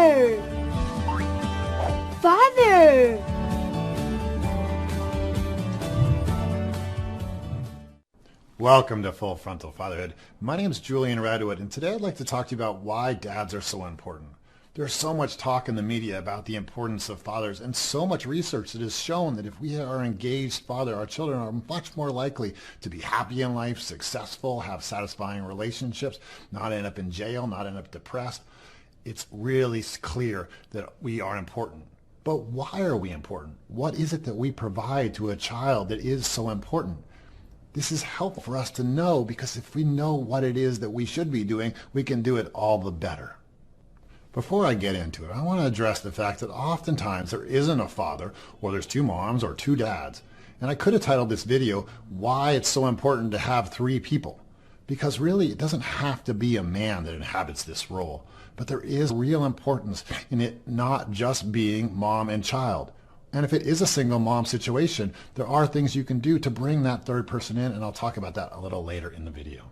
Father! Father! Welcome to Full Frontal Fatherhood. My name is Julian Radwood, and today I'd like to talk to you about why dads are so important. There's so much talk in the media about the importance of fathers, and so much research that has shown that if we are an engaged father, our children are much more likely to be happy in life, successful, have satisfying relationships, not end up in jail, not end up depressed. It's really clear that we are important. But why are we important? What is it that we provide to a child that is so important? This is helpful for us to know, because if we know what it is that we should be doing, we can do it all the better. Before I get into it, I want to address the fact that oftentimes there isn't a father, or there's two moms or two dads. And I could have titled this video, Why It's So Important to Have Three People. Because really, it doesn't have to be a man that inhabits this role. But there is real importance in it not just being mom and child. And if it is a single mom situation, there are things you can do to bring that third person in, and I'll talk about that a little later in the video.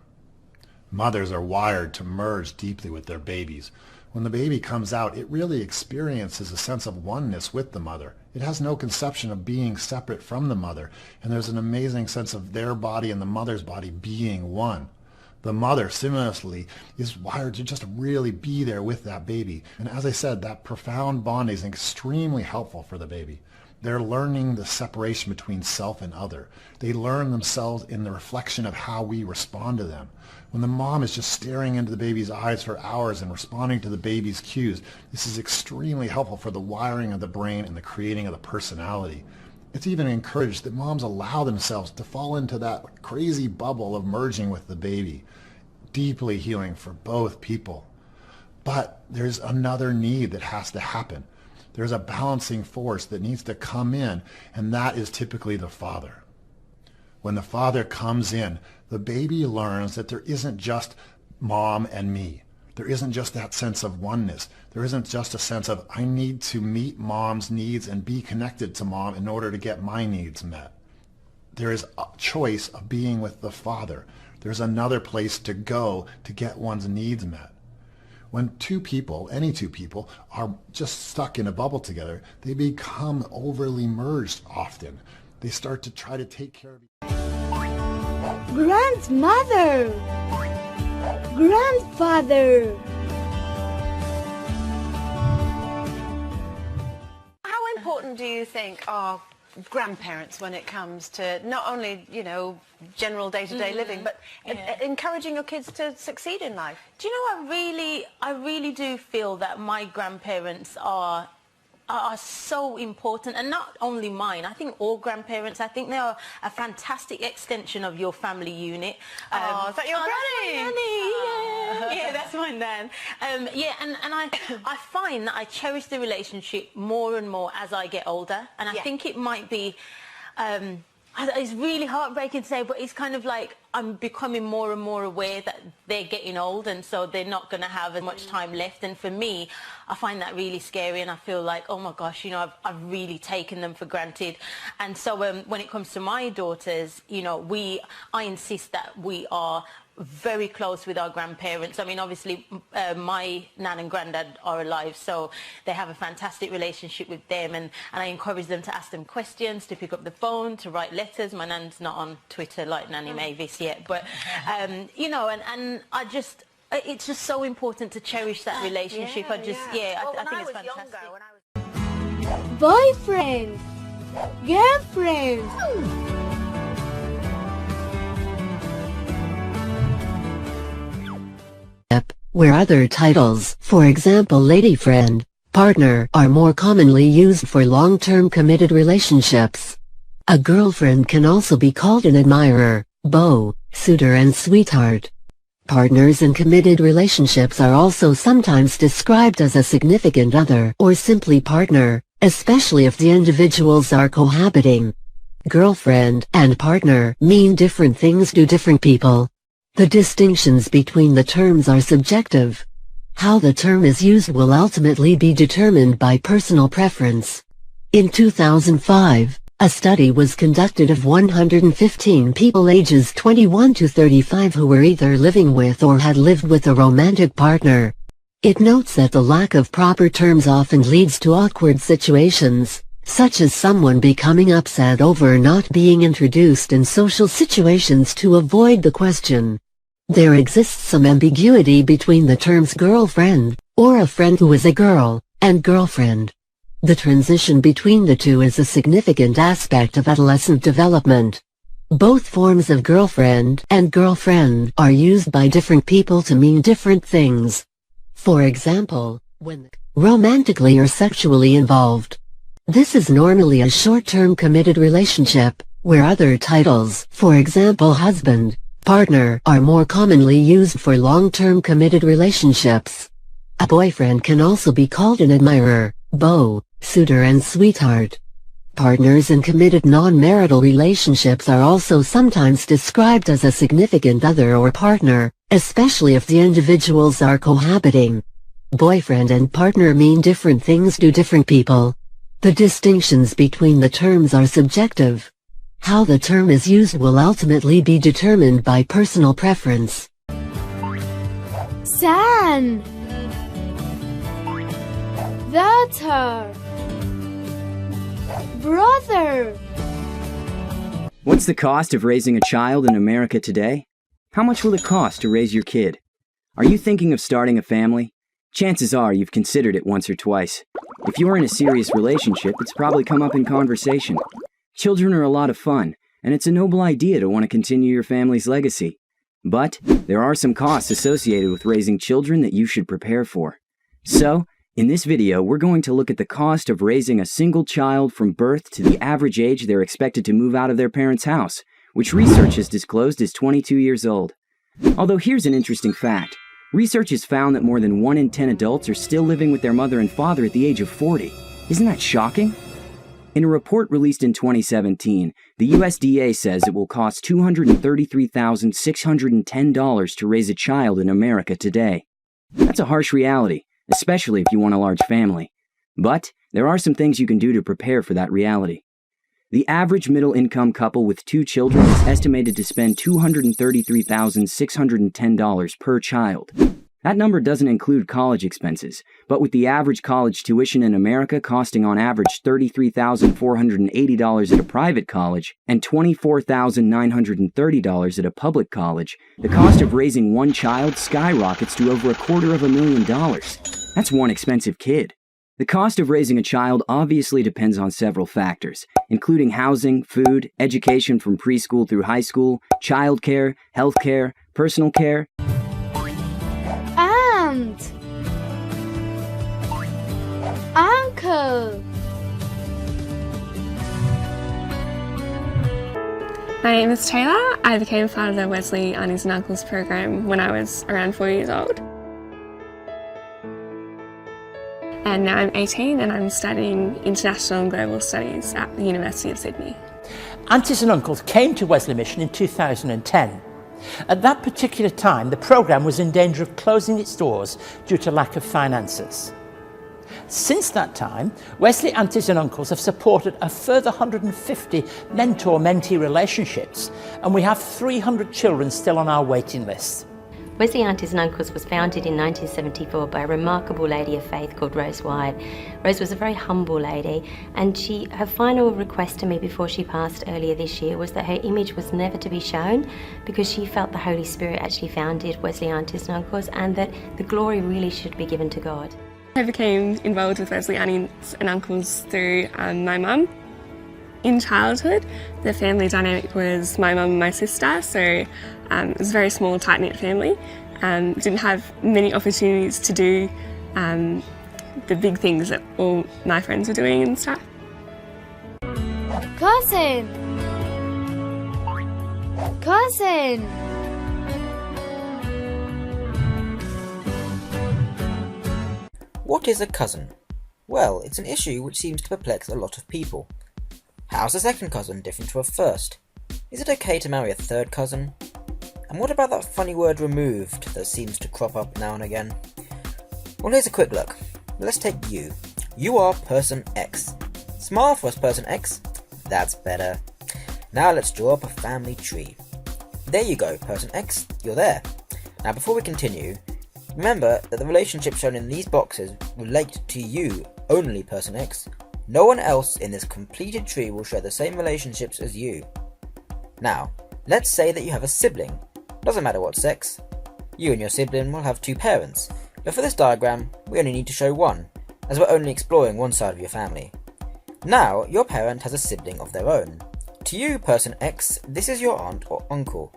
Mothers are wired to merge deeply with their babies. When the baby comes out, it really experiences a sense of oneness with the mother. It has no conception of being separate from the mother, and there's an amazing sense of their body and the mother's body being one. The mother, similarly, is wired to just really be there with that baby. And as I said, that profound bonding is extremely helpful for the baby. They're learning the separation between self and other. They learn themselves in the reflection of how we respond to them. When the mom is just staring into the baby's eyes for hours and responding to the baby's cues, this is extremely helpful for the wiring of the brain and the creating of the personality. It's even encouraged that moms allow themselves to fall into that crazy bubble of merging with the baby. Deeply healing for both people. But there's another need that has to happen. There's a balancing force that needs to come in, and that is typically the father. When the father comes in, the baby learns that there isn't just mom and me. There isn't just that sense of oneness. There isn't just a sense of, I need to meet mom's needs and be connected to mom in order to get my needs met. There is a choice of being with the father. There's another place to go to get one's needs met. When two people, any two people, are just stuck in a bubble together, they become overly merged often. They start to try to take care of each other. Grandmother! Grandfather! How important do you think are grandparents when it comes to not only, you know, general day-to-day living, but encouraging your kids to succeed in life? Do you know, I really do feel that my grandparents are so important, and not only mine. I think all grandparents, I think they are a fantastic extension of your family unit. Oh, is that your granny? Yeah, that's my nan. Yeah, and I find that I cherish the relationship more and more as I get older, and I think it might be, it's really heartbreaking to say, but it's kind of like I'm becoming more and more aware that they're getting old, and so they're not going to have as much time left. And for me, I find that really scary, and I feel like, oh my gosh, you know, I've really taken them for granted. And so when it comes to my daughters, you know, I insist that we are very close with our grandparents. I mean, obviously, my nan and granddad are alive, so they have a fantastic relationship with them, and I encourage them to ask them questions, to pick up the phone, to write letters. My nan's not on Twitter like Nanny Mavis yet, but, you know, and I just, it's just so important to cherish that relationship. I think it's fantastic. Boyfriend! Girlfriend! Where other titles, for example lady friend, partner, are more commonly used for long-term committed relationships. A girlfriend can also be called an admirer, beau, suitor and sweetheart. Partners in committed relationships are also sometimes described as a significant other or simply partner, especially if the individuals are cohabiting. Girlfriend and partner mean different things to different people. The distinctions between the terms are subjective. How the term is used will ultimately be determined by personal preference. In 2005, a study was conducted of 115 people ages 21 to 35 who were either living with or had lived with a romantic partner. It notes that the lack of proper terms often leads to awkward situations, such as someone becoming upset over not being introduced in social situations to avoid the question. There exists some ambiguity between the terms girlfriend, or a friend who is a girl, and girlfriend. The transition between the two is a significant aspect of adolescent development. Both forms of girlfriend and girlfriend are used by different people to mean different things. For example, when romantically or sexually involved. This is normally a short-term committed relationship, where other titles, for example husband, partner, are more commonly used for long-term committed relationships. A boyfriend can also be called an admirer, beau, suitor and sweetheart. Partners in committed non-marital relationships are also sometimes described as a significant other or partner, especially if the individuals are cohabiting. Boyfriend and partner mean different things to different people. The distinctions between the terms are subjective. How the term is used will ultimately be determined by personal preference. Son. Daughter. Brother. What's the cost of raising a child in America today? How much will it cost to raise your kid? Are you thinking of starting a family? Chances are you've considered it once or twice. If you're in a serious relationship, it's probably come up in conversation. Children are a lot of fun, and it's a noble idea to want to continue your family's legacy. But there are some costs associated with raising children that you should prepare for. So, in this video, we're going to look at the cost of raising a single child from birth to the average age they're expected to move out of their parents' house, which research has disclosed is 22 years old. Although here's an interesting fact. Research has found that more than 1 in 10 adults are still living with their mother and father at the age of 40. Isn't that shocking? In a report released in 2017, the USDA says it will cost $233,610 to raise a child in America today. That's a harsh reality, especially if you want a large family. But there are some things you can do to prepare for that reality. The average middle-income couple with 2 children is estimated to spend $233,610 per child. That number doesn't include college expenses, but with the average college tuition in America costing on average $33,480 at a private college and $24,930 at a public college, the cost of raising one child skyrockets to over $250,000. That's one expensive kid. The cost of raising a child obviously depends on several factors, including housing, food, education from preschool through high school, childcare, healthcare, personal care. Aunt. Uncle. My name is Taylor. I became part of the Wesley Aunties and Uncles program when I was around 4 years old. And now I'm 18 and I'm studying International and Global Studies at the University of Sydney. Aunties and Uncles came to Wesley Mission in 2010. At that particular time, the programme was in danger of closing its doors due to lack of finances. Since that time, Wesley Aunties and Uncles have supported a further 150 mentor-mentee relationships, and we have 300 children still on our waiting list. Wesley Aunties and Uncles was founded in 1974 by a remarkable lady of faith called Rose White. Rose was a very humble lady, and her final request to me before she passed earlier this year was that her image was never to be shown, because she felt the Holy Spirit actually founded Wesley Aunties and Uncles and that the glory really should be given to God. I became involved with Wesley Aunties and Uncles through my mum. In childhood, the family dynamic was my mum and my sister, so it was a very small, tight-knit family. Didn't have many opportunities to do the big things that all my friends were doing and stuff. Cousin. Cousin. What is a cousin? Well, it's an issue which seems to perplex a lot of people. How's a second cousin different to a first? Is it okay to marry a third cousin? And what about that funny word removed that seems to crop up now and again? Well, here's a quick look. Let's take you. You are person X. Smile for us, person X. That's better. Now let's draw up a family tree. There you go, person X. You're there. Now before we continue, Remember that the relationships shown in these boxes relate to you only, person X. No one else in this completed tree will share the same relationships as you. Now, let's say that you have a sibling. Doesn't matter what sex. You and your sibling will have two parents, but for this diagram, we only need to show one, as we're only exploring one side of your family. Now, your parent has a sibling of their own. To you, person X, this is your aunt or uncle.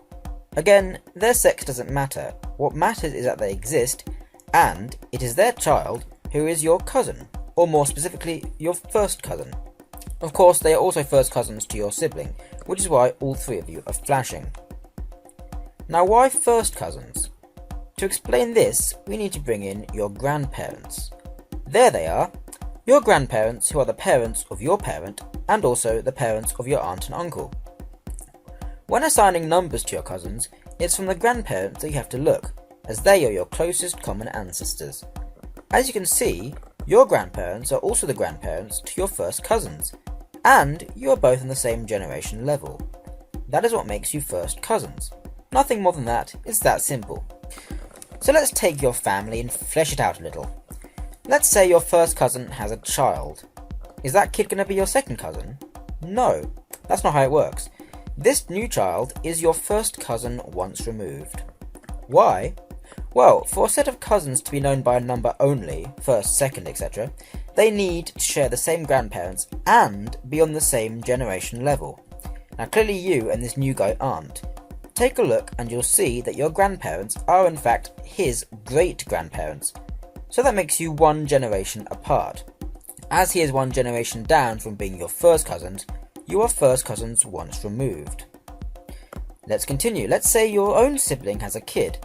Again, their sex doesn't matter. What matters is that they exist, and it is their child who is your cousin, or more specifically, your first cousin. Of course, they are also first cousins to your sibling, which is why all three of you are flashing. Now, why first cousins? To explain this, we need to bring in your grandparents. There they are, your grandparents who are the parents of your parent, and also the parents of your aunt and uncle. When assigning numbers to your cousins, it's from the grandparents that you have to look, as they are your closest common ancestors. As you can see, your grandparents are also the grandparents to your first cousins, and you are both in the same generation level. That is what makes you first cousins. Nothing more than that, it's that simple. So let's take your family and flesh it out a little. Let's say your first cousin has a child. Is that kid going to be your second cousin? No, that's not how it works. This new child is your first cousin once removed. Why? Well, for a set of cousins to be known by a number only, first, second, etc., they need to share the same grandparents and be on the same generation level. Now clearly you and this new guy aren't. Take a look and you'll see that your grandparents are in fact his great-grandparents. So that makes you one generation apart. As he is one generation down from being your first cousins, you are first cousins once removed. Let's continue. Let's say your own sibling has a kid.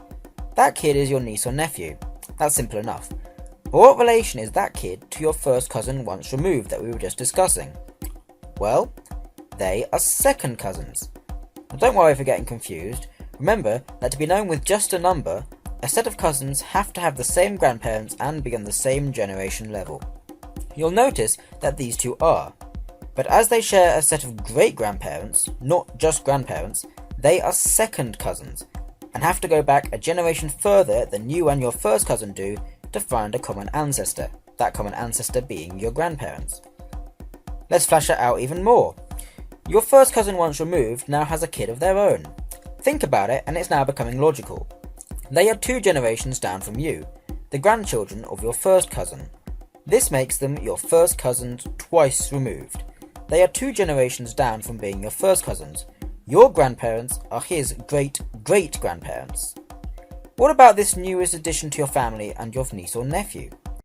That kid is your niece or nephew. That's simple enough. But what relation is that kid to your first cousin once removed that we were just discussing? Well, they are second cousins. Now don't worry if you're getting confused. Remember that to be known with just a number, a set of cousins have to have the same grandparents and be on the same generation level. You'll notice that these two are. But as they share a set of great-grandparents, not just grandparents, they are second cousins, and have to go back a generation further than you and your first cousin do to find a common ancestor, that common ancestor being your grandparents. Let's flesh it out even more. Your first cousin once removed now has a kid of their own. Think about it and it's now becoming logical. They are two generations down from you, the grandchildren of your first cousin. This makes them your first cousins twice removed. They are two generations down from being your first cousins. Your grandparents are his great-great-grandparents. What about this newest addition to your family and your niece or nephew?